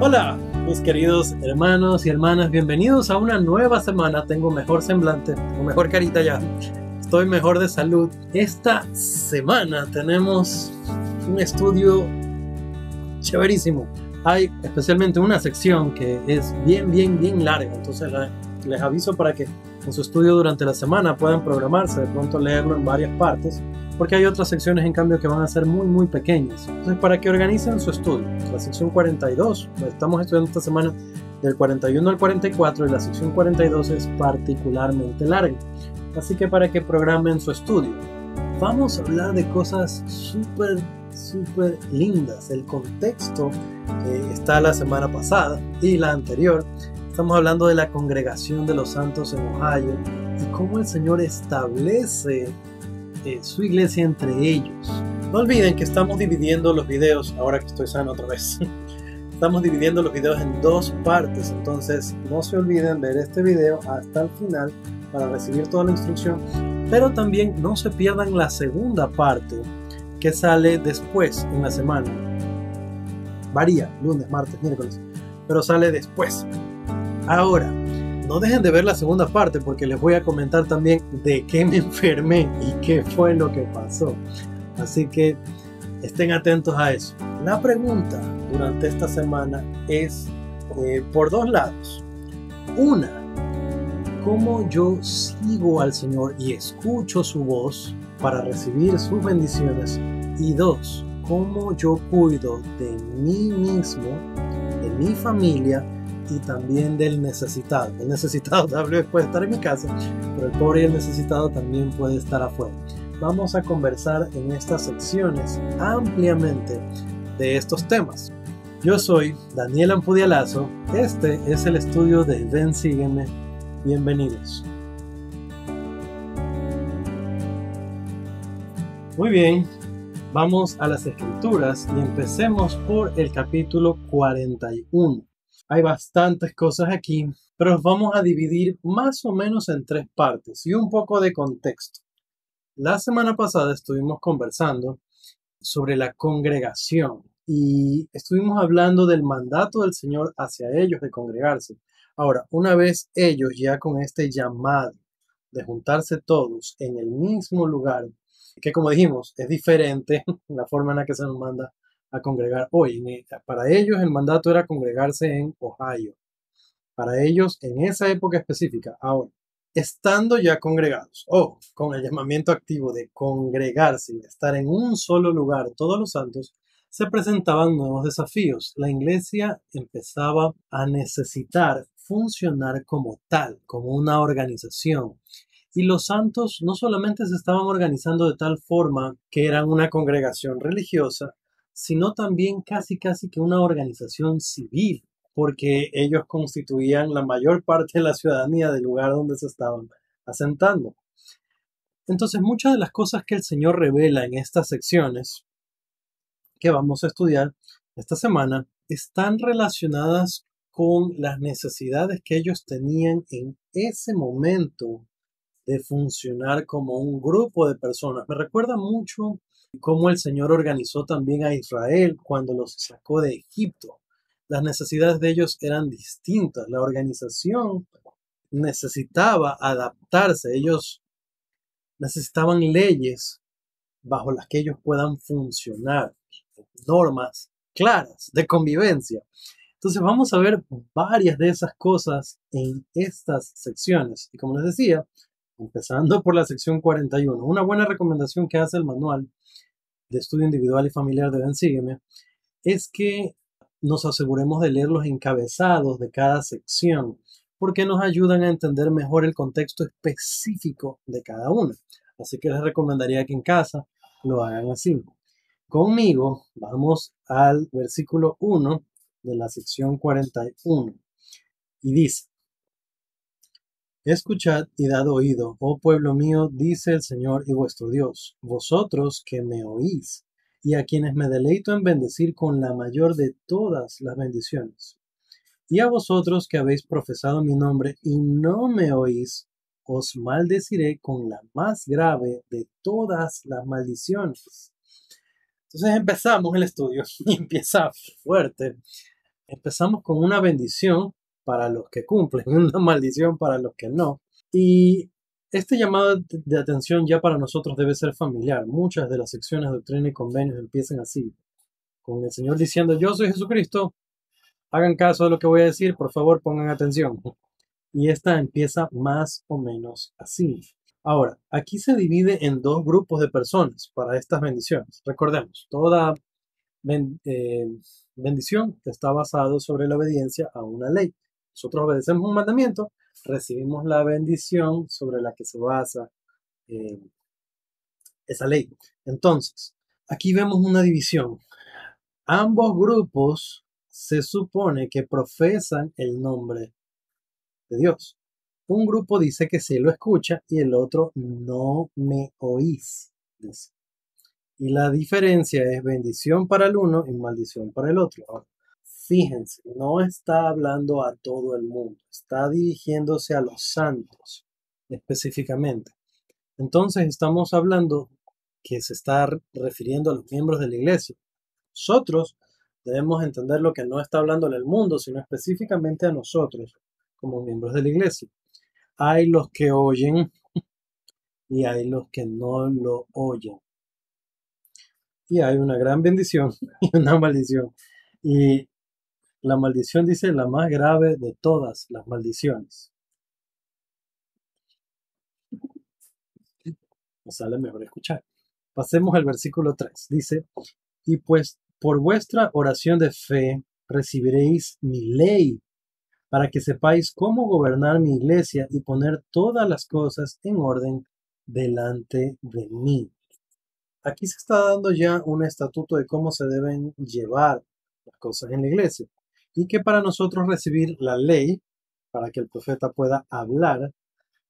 Hola, mis queridos hermanos y hermanas, bienvenidos a una nueva semana. Tengo mejor semblante, tengo mejor carita ya, estoy mejor de salud. Esta semana tenemos un estudio chéverísimo. Hay especialmente una sección que es bien larga, entonces les aviso para que en su estudio durante la semana puedan programarse, de pronto leerlo en varias partes, porque hay otras secciones en cambio que van a ser muy pequeñas. Entonces, para que organicen su estudio, la sección 42, estamos estudiando esta semana del 41 al 44 y la sección 42 es particularmente larga. Así que para que programen su estudio, vamos a hablar de cosas súper lindas. El contexto está la semana pasada y la anterior. Estamos hablando de la congregación de los santos en Ohio y cómo el Señor establece su iglesia entre ellos. No olviden que estamos dividiendo los videos, ahora que estoy sano otra vez. Estamos dividiendo los videos en dos partes, entonces no se olviden ver este video hasta el final para recibir toda la instrucción, pero también no se pierdan la segunda parte que sale después en la semana. Varía, lunes, martes, miércoles, pero sale después. Ahora, no dejen de ver la segunda parte porque les voy a comentar también de qué me enfermé y qué fue lo que pasó. Así que estén atentos a eso. La pregunta durante esta semana es por dos lados. Una, ¿cómo yo sigo al Señor y escucho su voz para recibir sus bendiciones? Y dos, ¿cómo yo cuido de mí mismo, de mi familia y también del necesitado? El necesitado tal vez puede estar en mi casa, pero el pobre y el necesitado también puede estar afuera. Vamos a conversar en estas secciones ampliamente de estos temas. Yo soy Daniel Ampudialazo, este es el estudio de Ven Sígueme. Bienvenidos. Muy bien, vamos a las escrituras y empecemos por el capítulo 41. Hay bastantes cosas aquí, pero los vamos a dividir más o menos en tres partes y un poco de contexto. La semana pasada estuvimos conversando sobre la congregación y estuvimos hablando del mandato del Señor hacia ellos de congregarse. Ahora, una vez ellos ya con este llamado de juntarse todos en el mismo lugar, que como dijimos es diferente la forma en la que se nos manda a congregar hoy. Para ellos el mandato era congregarse en Ohio. Para ellos en esa época específica. Ahora, estando ya congregados o con el llamamiento activo de congregarse y de estar en un solo lugar todos los santos, se presentaban nuevos desafíos. La iglesia empezaba a necesitar funcionar como tal, como una organización. Y los santos no solamente se estaban organizando de tal forma que eran una congregación religiosa, sino también casi que una organización civil, porque ellos constituían la mayor parte de la ciudadanía del lugar donde se estaban asentando. Entonces, muchas de las cosas que el Señor revela en estas secciones que vamos a estudiar esta semana están relacionadas con las necesidades que ellos tenían en ese momento de funcionar como un grupo de personas. Me recuerda mucho cómo el Señor organizó también a Israel cuando los sacó de Egipto. Las necesidades de ellos eran distintas. La organización necesitaba adaptarse. Ellos necesitaban leyes bajo las que ellos puedan funcionar, normas claras de convivencia. Entonces vamos a ver varias de esas cosas en estas secciones. Y como les decía, empezando por la sección 41, una buena recomendación que hace el manual de estudio individual y familiar de Ven Sígueme es que nos aseguremos de leer los encabezados de cada sección, porque nos ayudan a entender mejor el contexto específico de cada una. Así que les recomendaría que en casa lo hagan así. Conmigo vamos al versículo 1 de la sección 41 y dice: Escuchad y dad oído, oh pueblo mío, dice el Señor y vuestro Dios, vosotros que me oís, y a quienes me deleito en bendecir con la mayor de todas las bendiciones. Y a vosotros que habéis profesado mi nombre y no me oís, os maldeciré con la más grave de todas las maldiciones. Entonces empezamos el estudio y empieza fuerte. Empezamos con una bendición para los que cumplen, una maldición para los que no. Y este llamado de atención ya para nosotros debe ser familiar. Muchas de las secciones de doctrina y convenios empiezan así, con el Señor diciendo: yo soy Jesucristo, hagan caso de lo que voy a decir, por favor pongan atención. Y esta empieza más o menos así. Ahora, aquí se divide en dos grupos de personas para estas bendiciones. Recordemos, toda ben- eh, bendición está basada sobre la obediencia a una ley. Nosotros obedecemos un mandamiento, recibimos la bendición sobre la que se basa eh, esa ley. Entonces, aquí vemos una división. Ambos grupos se supone que profesan el nombre de Dios. Un grupo dice que sí lo escucha y el otro: no me oís, dice. Y la diferencia es bendición para el uno y maldición para el otro. Ahora, fíjense, no está hablando a todo el mundo, está dirigiéndose a los santos específicamente. Entonces estamos hablando que se está refiriendo a los miembros de la iglesia. Nosotros debemos entender lo que no está hablando en el mundo, sino específicamente a nosotros como miembros de la iglesia. Hay los que oyen y hay los que no lo oyen. Y hay una gran bendición y una maldición. Y la maldición dice la más grave de todas las maldiciones. Nos sale mejor escuchar. Pasemos al versículo 3. Dice: y pues por vuestra oración de fe recibiréis mi ley, para que sepáis cómo gobernar mi iglesia y poner todas las cosas en orden delante de mí. Aquí se está dando ya un estatuto de cómo se deben llevar las cosas en la iglesia. Y que para nosotros recibir la ley, para que el profeta pueda hablar,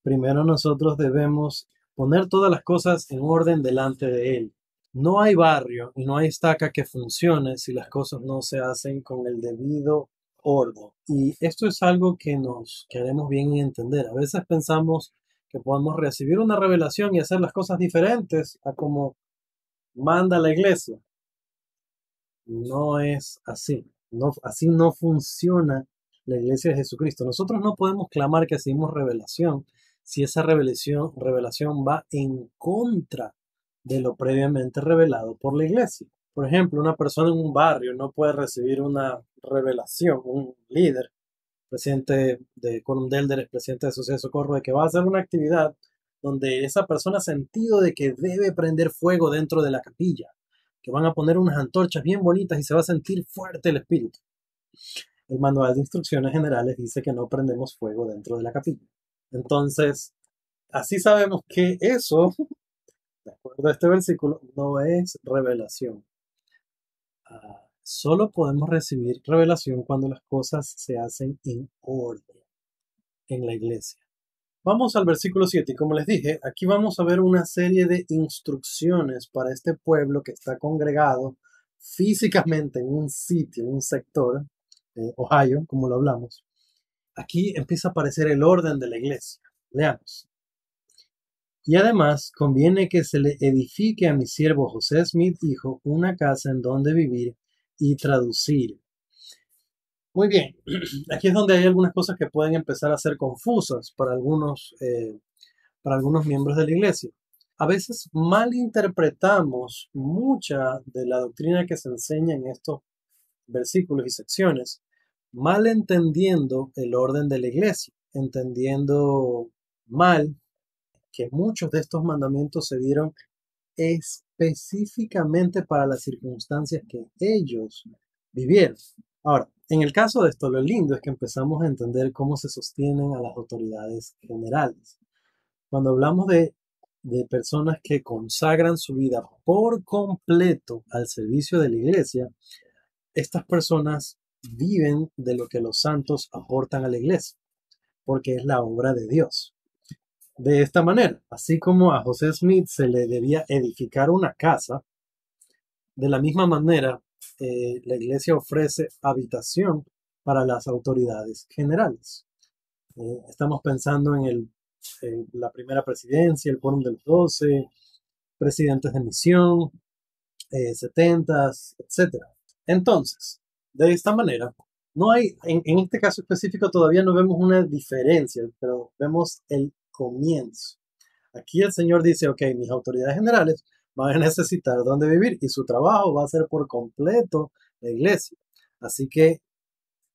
primero nosotros debemos poner todas las cosas en orden delante de él. No hay barrio y no hay estaca que funcione si las cosas no se hacen con el debido orden. Y esto es algo que nos queremos bien entender. A veces pensamos que podemos recibir una revelación y hacer las cosas diferentes a como manda la iglesia. No es así. No, así no funciona la iglesia de Jesucristo. Nosotros no podemos clamar que recibimos revelación si esa revelación va en contra de lo previamente revelado por la iglesia. Por ejemplo, una persona en un barrio no puede recibir una revelación, un líder, presidente de Quórum de Elders, presidente de Sociedad de Socorro, de que va a hacer una actividad donde esa persona ha sentido de que debe prender fuego dentro de la capilla, que van a poner unas antorchas bien bonitas y se va a sentir fuerte el espíritu. El manual de instrucciones generales dice que no prendemos fuego dentro de la capilla. Entonces, así sabemos que eso, de acuerdo a este versículo, no es revelación. Solo podemos recibir revelación cuando las cosas se hacen en orden en la iglesia. Vamos al versículo 7 y como les dije, aquí vamos a ver una serie de instrucciones para este pueblo que está congregado físicamente en un sitio, en un sector, Ohio, como lo hablamos. Aquí empieza a aparecer el orden de la iglesia. Leamos. Y además conviene que se le edifique a mi siervo José Smith, hijo, una casa en donde vivir y traducir. Muy bien, aquí es donde hay algunas cosas que pueden empezar a ser confusas para algunos miembros de la iglesia. A veces malinterpretamos mucha de la doctrina que se enseña en estos versículos y secciones, malentendiendo el orden de la iglesia, entendiendo mal que muchos de estos mandamientos se dieron específicamente para las circunstancias que ellos vivieron. Ahora, en el caso de esto, lo lindo es que empezamos a entender cómo se sostienen a las autoridades generales. Cuando hablamos de personas que consagran su vida por completo al servicio de la iglesia, estas personas viven de lo que los santos aportan a la iglesia, porque es la obra de Dios. De esta manera, así como a José Smith se le debía edificar una casa, de la misma manera la iglesia ofrece habitación para las autoridades generales. Estamos pensando en la primera presidencia, el Quórum de los 12, presidentes de misión, 70, etc. Entonces, de esta manera, No hay, en este caso específico todavía no vemos una diferencia, pero vemos el comienzo. Aquí el Señor dice, ok, mis autoridades generales van a necesitar dónde vivir y su trabajo va a ser por completo la iglesia. Así que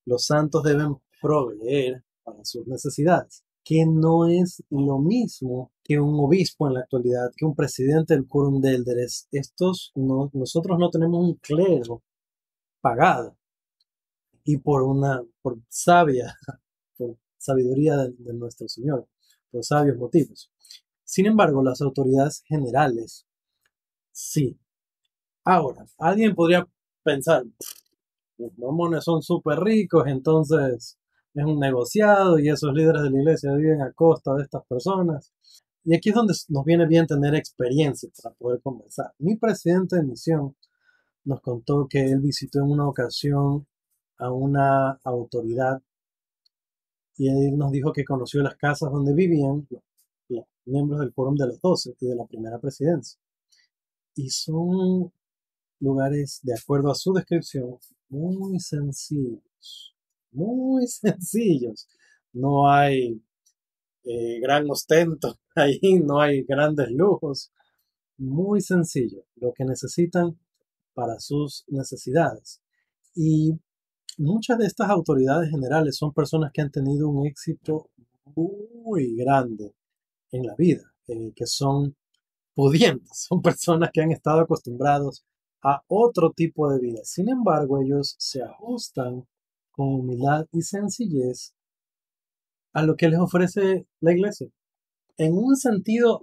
los santos deben proveer para sus necesidades, que no es lo mismo que un obispo en la actualidad, que un presidente del Quórum de Élderes. Nosotros no tenemos un clero pagado y por sabia, por sabiduría de nuestro Señor, por sabios motivos. Sin embargo, las autoridades generales, sí. Ahora, alguien podría pensar, los mormones son súper ricos, entonces es un negociado y esos líderes de la iglesia viven a costa de estas personas. Y aquí es donde nos viene bien tener experiencia para poder conversar. Mi presidente de misión nos contó que él visitó en una ocasión a una autoridad y él nos dijo que conoció las casas donde vivían los miembros del Quórum de los 12 y de la primera presidencia. Y son lugares, de acuerdo a su descripción, muy sencillos, muy sencillos. No hay gran ostento ahí, no hay grandes lujos, muy sencillo, lo que necesitan para sus necesidades. Y muchas de estas autoridades generales son personas que han tenido un éxito muy grande en la vida, que son pudientes, son personas que han estado acostumbrados a otro tipo de vida. Sin embargo, ellos se ajustan con humildad y sencillez a lo que les ofrece la iglesia, en un sentido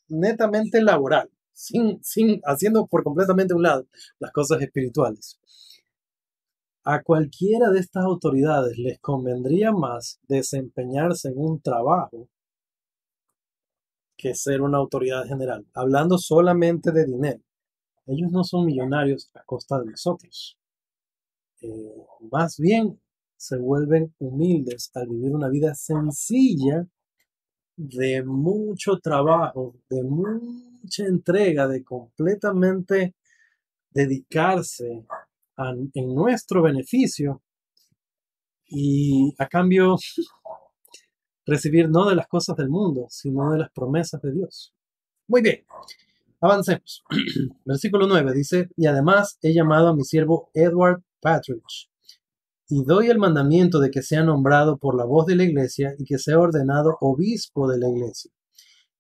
netamente laboral, sin haciendo por completamente a un lado las cosas espirituales. A cualquiera de estas autoridades les convendría más desempeñarse en un trabajo que ser una autoridad general, hablando solamente de dinero. Ellos no son millonarios a costa de nosotros. Más bien se vuelven humildes al vivir una vida sencilla, de mucho trabajo, de mucha entrega, de completamente dedicarse en nuestro beneficio y a cambio recibir no de las cosas del mundo, sino de las promesas de Dios. Muy bien, avancemos. Versículo 9 dice, y además he llamado a mi siervo Edward Patridge, y doy el mandamiento de que sea nombrado por la voz de la iglesia y que sea ordenado obispo de la iglesia,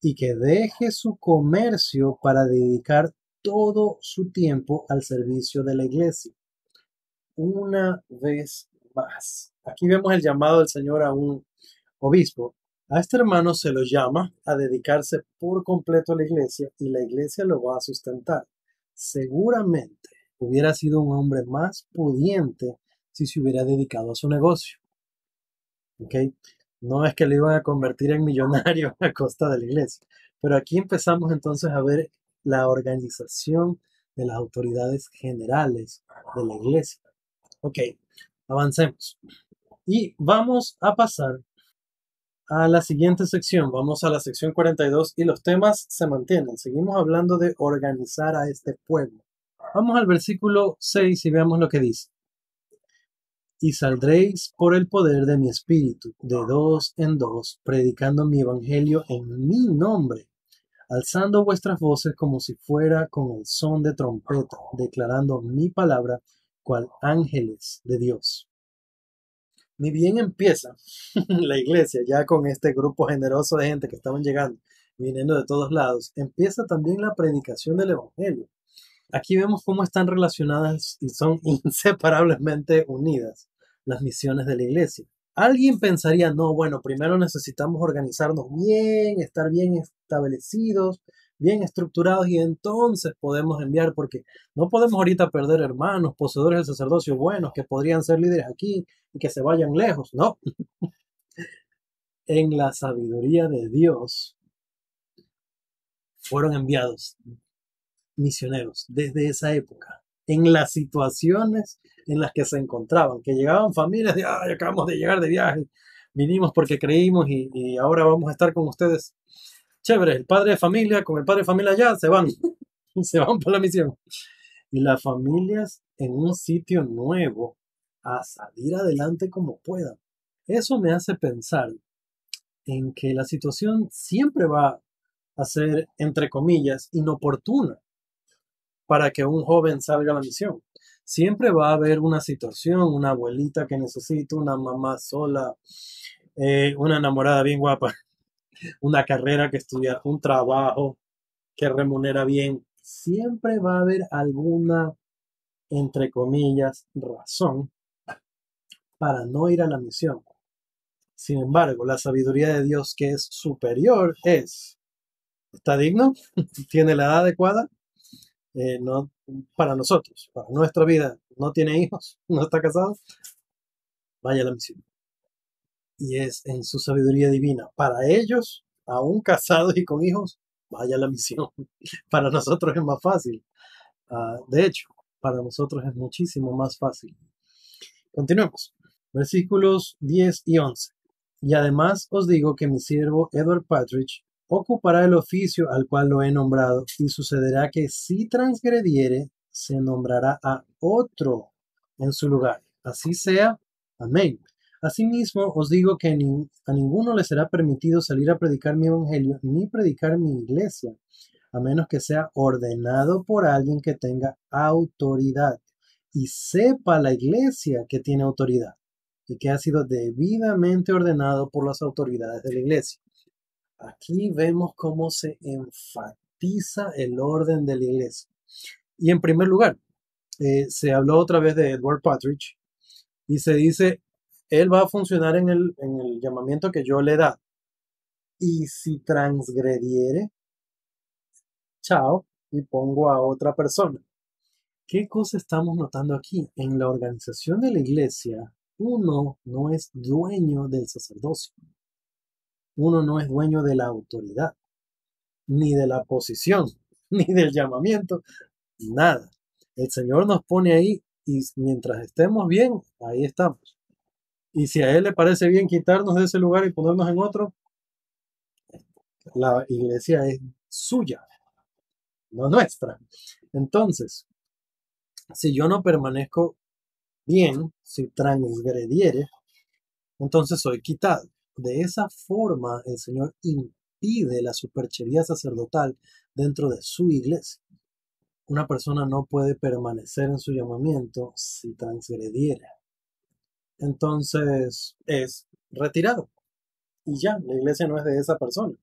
y que deje su comercio para dedicar todo su tiempo al servicio de la iglesia. Una vez más. Aquí vemos el llamado del Señor a un obispo. A este hermano se lo llama a dedicarse por completo a la iglesia y la iglesia lo va a sustentar. Seguramente hubiera sido un hombre más pudiente si se hubiera dedicado a su negocio. ¿Ok? No es que le iban a convertir en millonario a costa de la iglesia. Pero aquí empezamos entonces a ver la organización de las autoridades generales de la iglesia. Ok, avancemos. Y vamos a pasar a la siguiente sección. Vamos a la sección 42 y los temas se mantienen. Seguimos hablando de organizar a este pueblo. Vamos al versículo 6 y veamos lo que dice. Y saldréis por el poder de mi espíritu, de dos en dos, predicando mi evangelio en mi nombre, alzando vuestras voces como si fuera con el son de trompeta, declarando mi palabra cual ángeles de Dios. Ni bien empieza la iglesia, ya con este grupo generoso de gente que estaban llegando, viniendo de todos lados, empieza también la predicación del evangelio. Aquí vemos cómo están relacionadas y son inseparablemente unidas las misiones de la iglesia. Alguien pensaría, no, bueno, primero necesitamos organizarnos bien, estar bien establecidos, bien estructurados y entonces podemos enviar, porque no podemos ahorita perder hermanos, poseedores del sacerdocio buenos que podrían ser líderes aquí y que se vayan lejos. No, en la sabiduría de Dios fueron enviados misioneros desde esa época, en las situaciones en las que se encontraban, que llegaban familias de, ay, acabamos de llegar de viaje, vinimos porque creímos y ahora vamos a estar con ustedes. Chévere, el padre de familia con el padre de familia ya se van, se van por la misión. Y las familias en un sitio nuevo a salir adelante como puedan. Eso me hace pensar en que la situación siempre va a ser, entre comillas, inoportuna para que un joven salga a la misión. Siempre va a haber una situación, una abuelita que necesita, una mamá sola, una enamorada bien guapa, una carrera que estudiar, un trabajo que remunera bien. Siempre va a haber alguna, entre comillas, razón para no ir a la misión. Sin embargo, la sabiduría de Dios, que es superior, ¿está digno? ¿Tiene la edad adecuada? No, para nosotros, para nuestra vida, no tiene hijos, no está casado, vaya a la misión. Y es en su sabiduría divina. Para ellos, aún casados y con hijos, vaya a la misión. Para nosotros es más fácil. De hecho, para nosotros es muchísimo más fácil. Continuemos. Versículos 10 y 11. Y además os digo que mi siervo Edward Partridge ocupará el oficio al cual lo he nombrado, y sucederá que si transgrediere, se nombrará a otro en su lugar. Así sea. Amén. Asimismo, os digo que a ninguno le será permitido salir a predicar mi evangelio, ni predicar mi iglesia, a menos que sea ordenado por alguien que tenga autoridad, y sepa la iglesia que tiene autoridad y que ha sido debidamente ordenado por las autoridades de la iglesia. Aquí vemos cómo se enfatiza el orden de la iglesia. Y en primer lugar, se habló otra vez de Edward Partridge y se dice, él va a funcionar en el llamamiento que yo le da. Y si transgrediere, chao, y pongo a otra persona. ¿Qué cosa estamos notando aquí? En la organización de la iglesia, uno no es dueño del sacerdocio. Uno no es dueño de la autoridad, ni de la posición, ni del llamamiento, nada. El Señor nos pone ahí y mientras estemos bien, ahí estamos. Y si a Él le parece bien quitarnos de ese lugar y ponernos en otro, la iglesia es suya, no nuestra. Entonces, si yo no permanezco bien, si transgrediere, entonces soy quitado. De esa forma, el Señor impide la superchería sacerdotal dentro de su iglesia. Una persona no puede permanecer en su llamamiento si transgrediere. Entonces es retirado. Y ya, la iglesia no es de esa persona.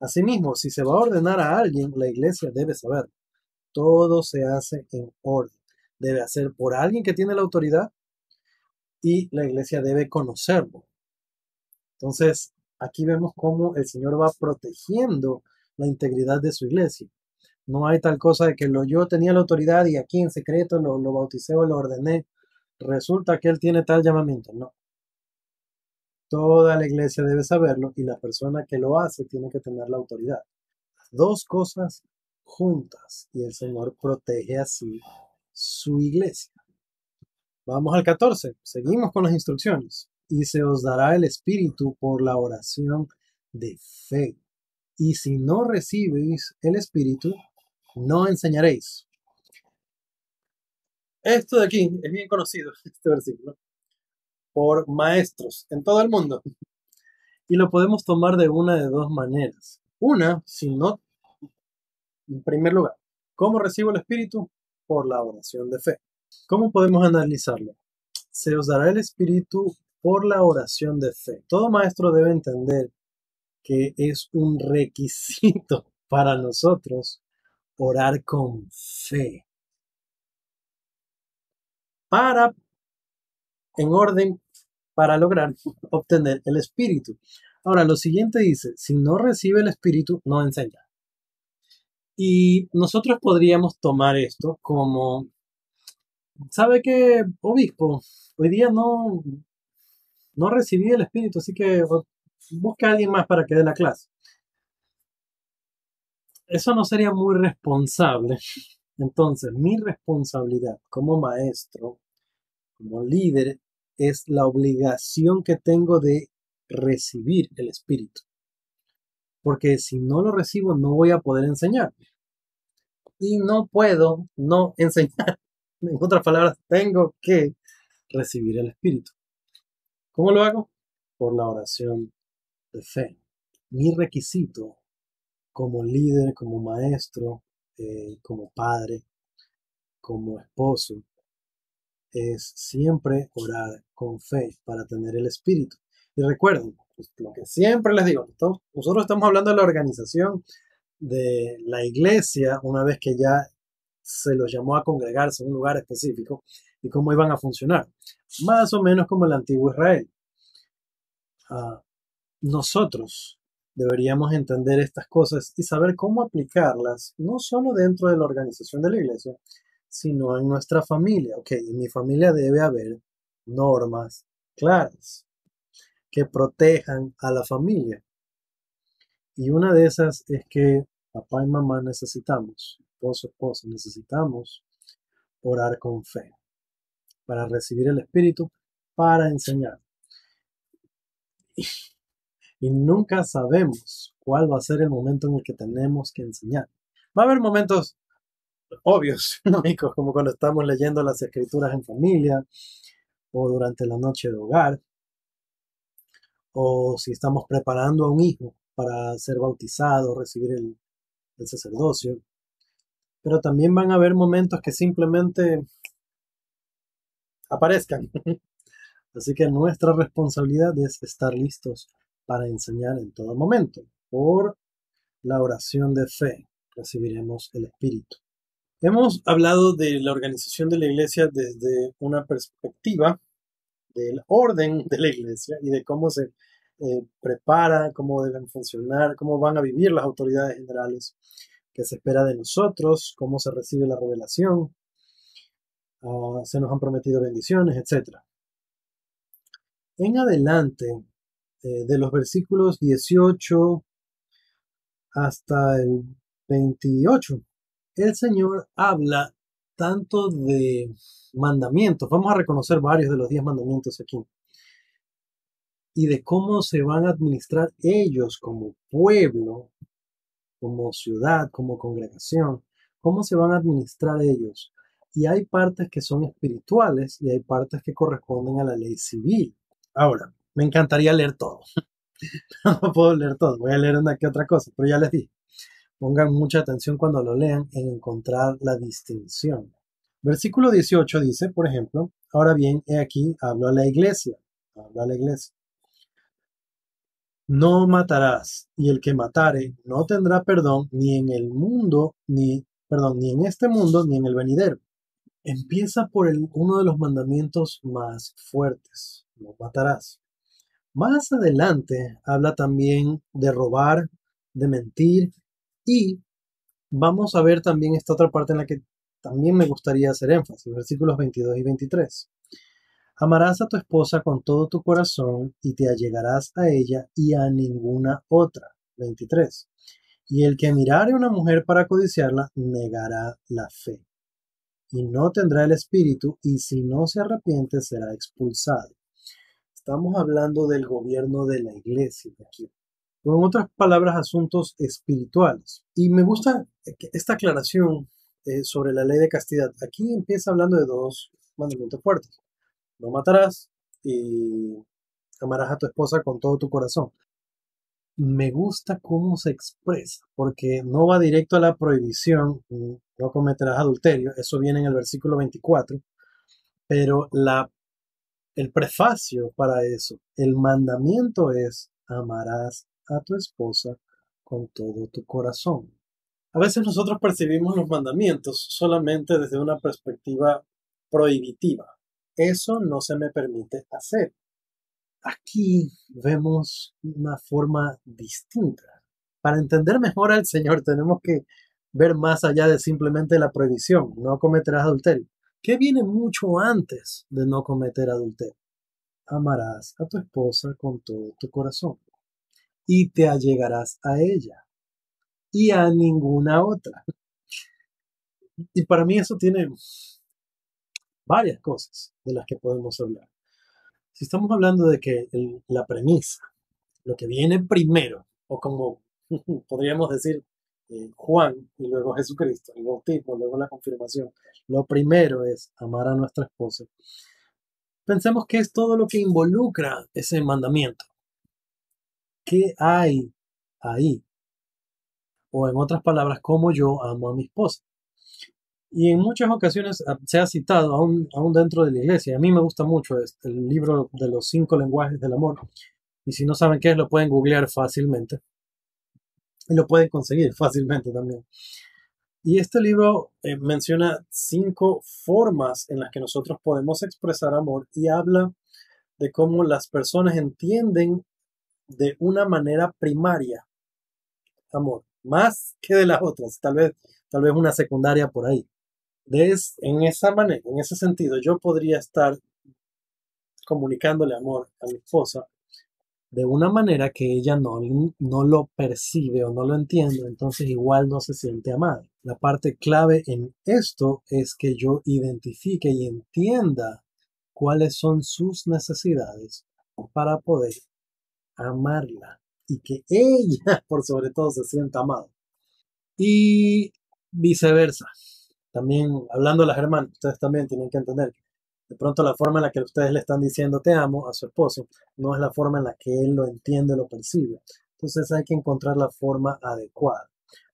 Asimismo, si se va a ordenar a alguien, la iglesia debe saber. Todo se hace en orden. Debe hacer por alguien que tiene la autoridad y la iglesia debe conocerlo. Entonces, aquí vemos cómo el Señor va protegiendo la integridad de su iglesia. No hay tal cosa de que yo tenía la autoridad y aquí en secreto lo bauticé o lo ordené. Resulta que él tiene tal llamamiento. No. Toda la iglesia debe saberlo y la persona que lo hace tiene que tener la autoridad. Dos cosas juntas y el Señor protege así su iglesia. Vamos al 14. Seguimos con las instrucciones. Y se os dará el Espíritu por la oración de fe. Y si no recibís el Espíritu, no enseñaréis. Esto de aquí es bien conocido, este versículo, por maestros en todo el mundo. Y lo podemos tomar de una de dos maneras. Una, si no, en primer lugar, ¿cómo recibo el Espíritu? Por la oración de fe. ¿Cómo podemos analizarlo? Se os dará el Espíritu por la oración de fe. Todo maestro debe entender que es un requisito para nosotros orar con fe. En orden, para lograr obtener el Espíritu. Ahora, lo siguiente dice, si no recibe el Espíritu, no enseña. Y nosotros podríamos tomar esto como, ¿sabe qué, obispo? Hoy día no recibí el Espíritu, así que busca a alguien más para que dé la clase. Eso no sería muy responsable. Entonces, mi responsabilidad como maestro, como líder, es la obligación que tengo de recibir el Espíritu. Porque si no lo recibo, no voy a poder enseñar. Y no puedo no enseñar. En otras palabras, tengo que recibir el Espíritu. ¿Cómo lo hago? Por la oración de fe. Mi requisito como líder, como maestro, como padre, como esposo, es siempre orar con fe para tener el Espíritu. Y recuerden, pues, lo que siempre les digo, nosotros estamos hablando de la organización de la iglesia una vez que ya se los llamó a congregarse en un lugar específico y cómo iban a funcionar. Más o menos como el antiguo Israel. Ah, nosotros deberíamos entender estas cosas y saber cómo aplicarlas, no solo dentro de la organización de la iglesia, sino en nuestra familia. Ok, en mi familia debe haber normas claras que protejan a la familia. Y una de esas es que papá y mamá necesitamos, esposo, esposa, necesitamos orar con fe para recibir el Espíritu, para enseñar. Y nunca sabemos cuál va a ser el momento en el que tenemos que enseñar. Va a haber momentos obvios, lógicos, como cuando estamos leyendo las escrituras en familia, o durante la noche de hogar, o si estamos preparando a un hijo para ser bautizado, recibir el sacerdocio. Pero también van a haber momentos que simplemente aparezcan. Así que nuestra responsabilidad es estar listos para enseñar en todo momento. Por la oración de fe recibiremos el Espíritu. Hemos hablado de la organización de la iglesia desde una perspectiva del orden de la iglesia y de cómo se prepara, cómo deben funcionar, cómo van a vivir las autoridades generales, qué se espera de nosotros, cómo se recibe la revelación, se nos han prometido bendiciones, etc. En adelante, de los versículos 18 hasta el 28, el Señor habla tanto de mandamientos, vamos a reconocer varios de los 10 mandamientos aquí, y de cómo se van a administrar ellos como pueblo, como ciudad, como congregación, cómo se van a administrar ellos. Y hay partes que son espirituales y hay partes que corresponden a la ley civil. Ahora, me encantaría leer todo. No puedo leer todo, voy a leer una que otra cosa, pero ya les dije, pongan mucha atención cuando lo lean en encontrar la distinción. Versículo 18 dice, por ejemplo, ahora bien, he aquí, hablo a la iglesia. No matarás, y el que matare no tendrá perdón ni en el mundo, ni en este mundo, ni en el venidero. Empieza por uno de los mandamientos más fuertes, no matarás. Más adelante habla también de robar, de mentir y vamos a ver también esta otra parte en la que también me gustaría hacer énfasis, versículos 22 y 23. Amarás a tu esposa con todo tu corazón y te allegarás a ella y a ninguna otra. 23. Y el que mirare a una mujer para codiciarla, negará la fe. Y no tendrá el espíritu, y si no se arrepiente, será expulsado. Estamos hablando del gobierno de la iglesia aquí. Con otras palabras, asuntos espirituales. Y me gusta esta aclaración sobre la ley de castidad. Aquí empieza hablando de dos mandamientos fuertes. No matarás y amarás a tu esposa con todo tu corazón. Me gusta cómo se expresa, porque no va directo a la prohibición, no cometerás adulterio, eso viene en el versículo 24, pero el prefacio para eso, el mandamiento es, amarás a tu esposa con todo tu corazón. A veces nosotros percibimos los mandamientos solamente desde una perspectiva prohibitiva. Eso no se me permite hacer. Aquí vemos una forma distinta. Para entender mejor al Señor tenemos que ver más allá de simplemente la prohibición, no cometerás adulterio. ¿Qué viene mucho antes de no cometer adulterio? Amarás a tu esposa con todo tu corazón y te allegarás a ella y a ninguna otra. Y para mí eso tiene varias cosas de las que podemos hablar. Si estamos hablando de que la premisa, lo que viene primero, o como podríamos decir Juan y luego Jesucristo, el bautismo, luego la confirmación, lo primero es amar a nuestra esposa. Pensemos qué es todo lo que involucra ese mandamiento. ¿Qué hay ahí? O en otras palabras, cómo yo amo a mi esposa. Y en muchas ocasiones se ha citado, aún dentro de la iglesia. A mí me gusta mucho el libro de los 5 lenguajes del amor. Y si no saben qué es, lo pueden googlear fácilmente. Y lo pueden conseguir fácilmente también. Y este libro menciona 5 formas en las que nosotros podemos expresar amor y habla de cómo las personas entienden de una manera primaria amor, más que de las otras, tal vez una secundaria por ahí. En esa manera, en ese sentido, yo podría estar comunicándole amor a mi esposa de una manera que ella no lo percibe o no lo entiende, entonces igual no se siente amada. La parte clave en esto es que yo identifique y entienda cuáles son sus necesidades para poder amarla y que ella, por sobre todo, se sienta amada. Y viceversa. También, hablando de las hermanas, ustedes también tienen que entender que de pronto la forma en la que ustedes le están diciendo te amo a su esposo no es la forma en la que él lo entiende, lo percibe. Entonces hay que encontrar la forma adecuada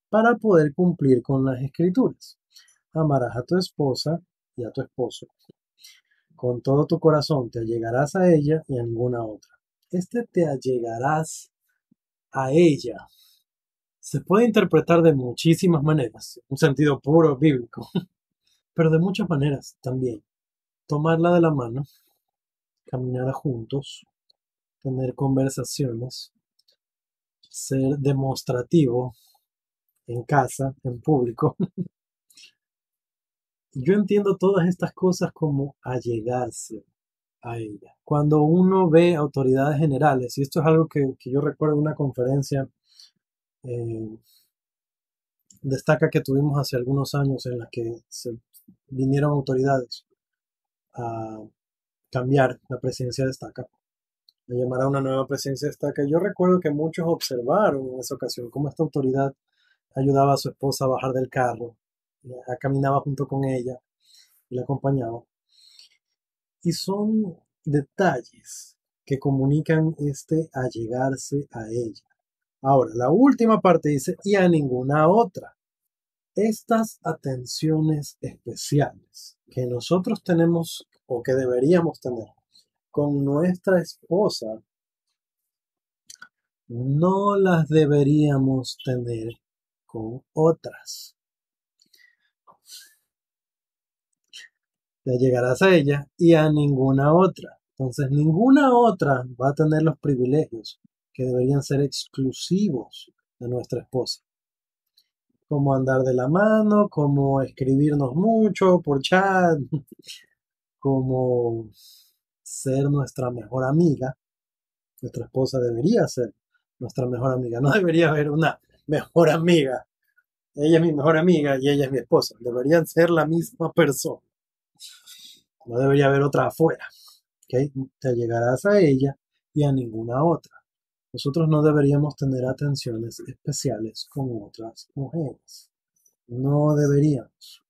para poder cumplir con las escrituras. Amarás a tu esposa y a tu esposo. Con todo tu corazón te allegarás a ella y a ninguna otra. Te allegarás a ella se puede interpretar de muchísimas maneras, un sentido puro bíblico, pero de muchas maneras también. Tomarla de la mano, caminar juntos, tener conversaciones, ser demostrativo en casa, en público. Yo entiendo todas estas cosas como allegarse a ella. Cuando uno ve autoridades generales, y esto es algo que yo recuerdo de una conferencia eh, destaca que tuvimos hace algunos años en la que se vinieron autoridades a cambiar la presidencia de estaca, a llamar a una nueva presidencia de estaca. Yo recuerdo que muchos observaron en esa ocasión cómo esta autoridad ayudaba a su esposa a bajar del carro, caminaba junto con ella y la acompañaba. Y son detalles que comunican allegarse a ella. Ahora, la última parte dice, y a ninguna otra. Estas atenciones especiales que nosotros tenemos o que deberíamos tener con nuestra esposa, no las deberíamos tener con otras. Te llegarás a ella y a ninguna otra. Entonces, ninguna otra va a tener los privilegios que deberían ser exclusivos de nuestra esposa. Como andar de la mano, como escribirnos mucho por chat, como ser nuestra mejor amiga. Nuestra esposa debería ser nuestra mejor amiga. No debería haber una mejor amiga. Ella es mi mejor amiga y ella es mi esposa. Deberían ser la misma persona. No debería haber otra afuera. ¿Okay? Te llegarás a ella y a ninguna otra. Nosotros no deberíamos tener atenciones especiales con otras mujeres. No deberíamos.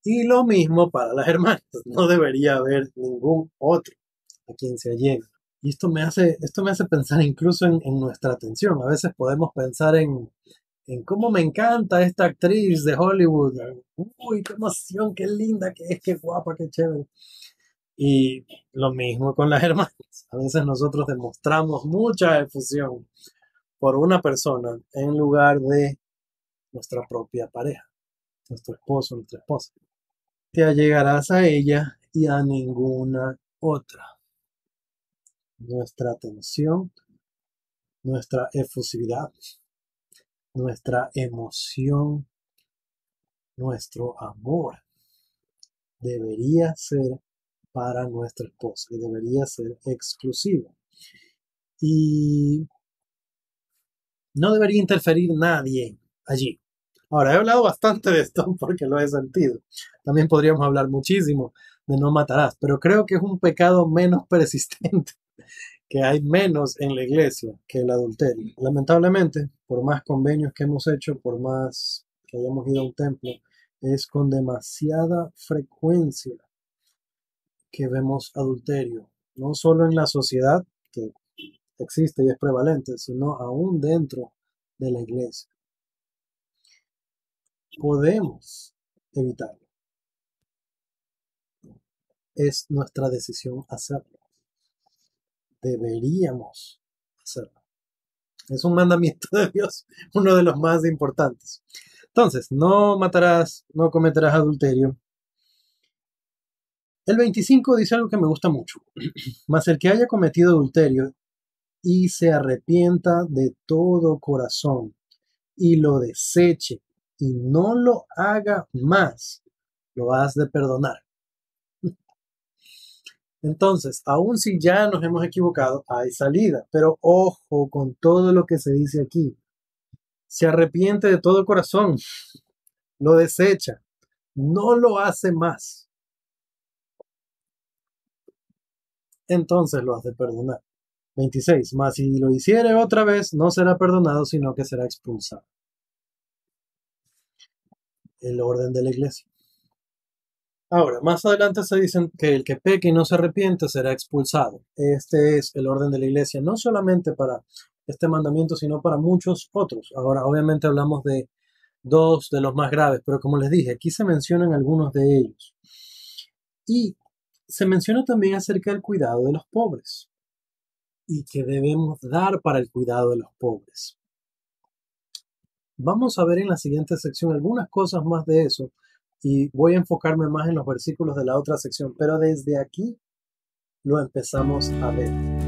Y lo mismo para las hermanas. No debería haber ningún otro a quien se allegue. Y esto me hace pensar incluso en nuestra atención. A veces podemos pensar en cómo me encanta esta actriz de Hollywood. Uy, qué emoción, qué linda que es, qué guapa, qué chévere. Y lo mismo con las hermanas. A veces nosotros demostramos mucha efusión por una persona en lugar de nuestra propia pareja, nuestro esposo, nuestra esposa. Te allegarás a ella y a ninguna otra. Nuestra atención, nuestra efusividad, nuestra emoción, nuestro amor debería ser para nuestra esposa y debería ser exclusivo. Y no debería interferir nadie allí. Ahora, he hablado bastante de esto porque lo he sentido. También podríamos hablar muchísimo de no matarás, pero creo que es un pecado menos persistente, que hay menos en la iglesia que el adulterio. Lamentablemente, por más convenios que hemos hecho, por más que hayamos ido a un templo, es con demasiada frecuencia que vemos adulterio, no solo en la sociedad que existe y es prevalente, sino aún dentro de la iglesia. Podemos evitarlo. Es nuestra decisión hacerlo. Deberíamos hacerlo. Es un mandamiento de Dios, uno de los más importantes. Entonces, no matarás, no cometerás adulterio. El 25 dice algo que me gusta mucho. Mas el que haya cometido adulterio y se arrepienta de todo corazón y lo deseche y no lo haga más, lo has de perdonar. Entonces, aun si ya nos hemos equivocado, hay salida. Pero ojo con todo lo que se dice aquí. Se arrepiente de todo corazón, lo desecha, no lo hace más. Entonces lo has de perdonar. 26. Mas si lo hiciere otra vez, no será perdonado, sino que será expulsado. El orden de la iglesia. Ahora, más adelante se dicen que el que peque y no se arrepiente será expulsado. Este es el orden de la iglesia, no solamente para este mandamiento, sino para muchos otros. Ahora, obviamente hablamos de dos de los más graves, pero como les dije, aquí se mencionan algunos de ellos. Y se menciona también acerca del cuidado de los pobres y que debemos dar para el cuidado de los pobres. Vamos a ver en la siguiente sección algunas cosas más de eso y voy a enfocarme más en los versículos de la otra sección, pero desde aquí lo empezamos a ver.